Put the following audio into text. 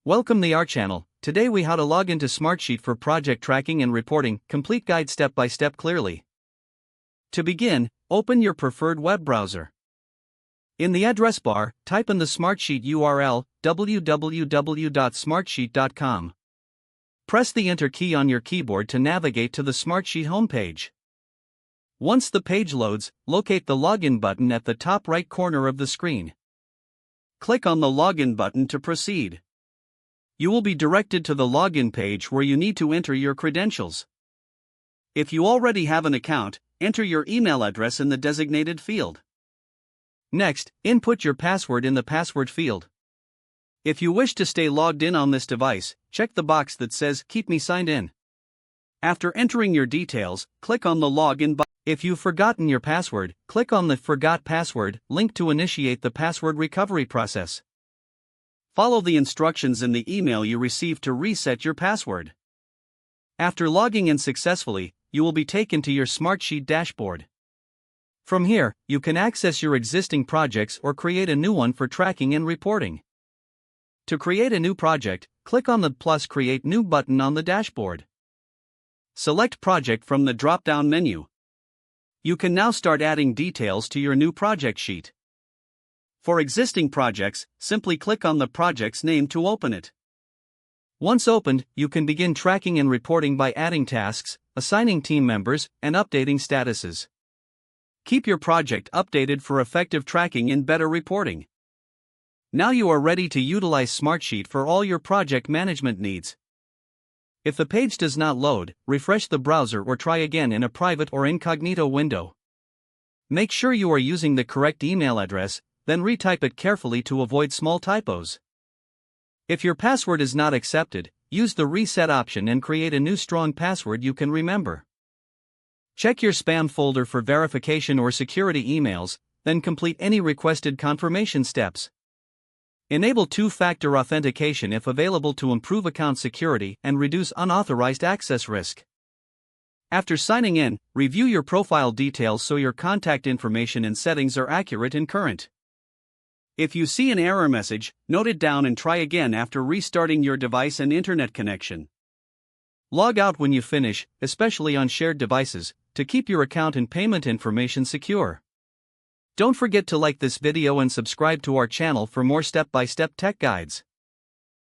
Welcome to our channel. Today we how to log into Smartsheet for project tracking and reporting, complete guide step by step clearly. To begin, open your preferred web browser. In the address bar, type in the Smartsheet URL, www.smartsheet.com. Press the Enter key on your keyboard to navigate to the Smartsheet homepage. Once the page loads, locate the Login button at the top right corner of the screen. Click on the Login button to proceed. You will be directed to the login page where you need to enter your credentials. If you already have an account, enter your email address in the designated field. Next, input your password in the password field. If you wish to stay logged in on this device, check the box that says Keep me signed in. After entering your details, click on the Login button. If you've forgotten your password, click on the Forgot Password link to initiate the password recovery process. Follow the instructions in the email you received to reset your password. After logging in successfully, you will be taken to your Smartsheet dashboard. From here, you can access your existing projects or create a new one for tracking and reporting. To create a new project, click on the plus Create New button on the dashboard. Select Project from the drop-down menu. You can now start adding details to your new project sheet. For existing projects, simply click on the project's name to open it. Once opened, you can begin tracking and reporting by adding tasks, assigning team members, and updating statuses. Keep your project updated for effective tracking and better reporting. Now you are ready to utilize Smartsheet for all your project management needs. If the page does not load, refresh the browser or try again in a private or incognito window. Make sure you are using the correct email address, then retype it carefully to avoid small typos. If your password is not accepted, use the reset option and create a new strong password you can remember. Check your spam folder for verification or security emails, then complete any requested confirmation steps. Enable two-factor authentication if available to improve account security and reduce unauthorized access risk. After signing in, review your profile details so your contact information and settings are accurate and current. If you see an error message, note it down and try again after restarting your device and internet connection. Log out when you finish, especially on shared devices, to keep your account and payment information secure. Don't forget to like this video and subscribe to our channel for more step-by-step tech guides.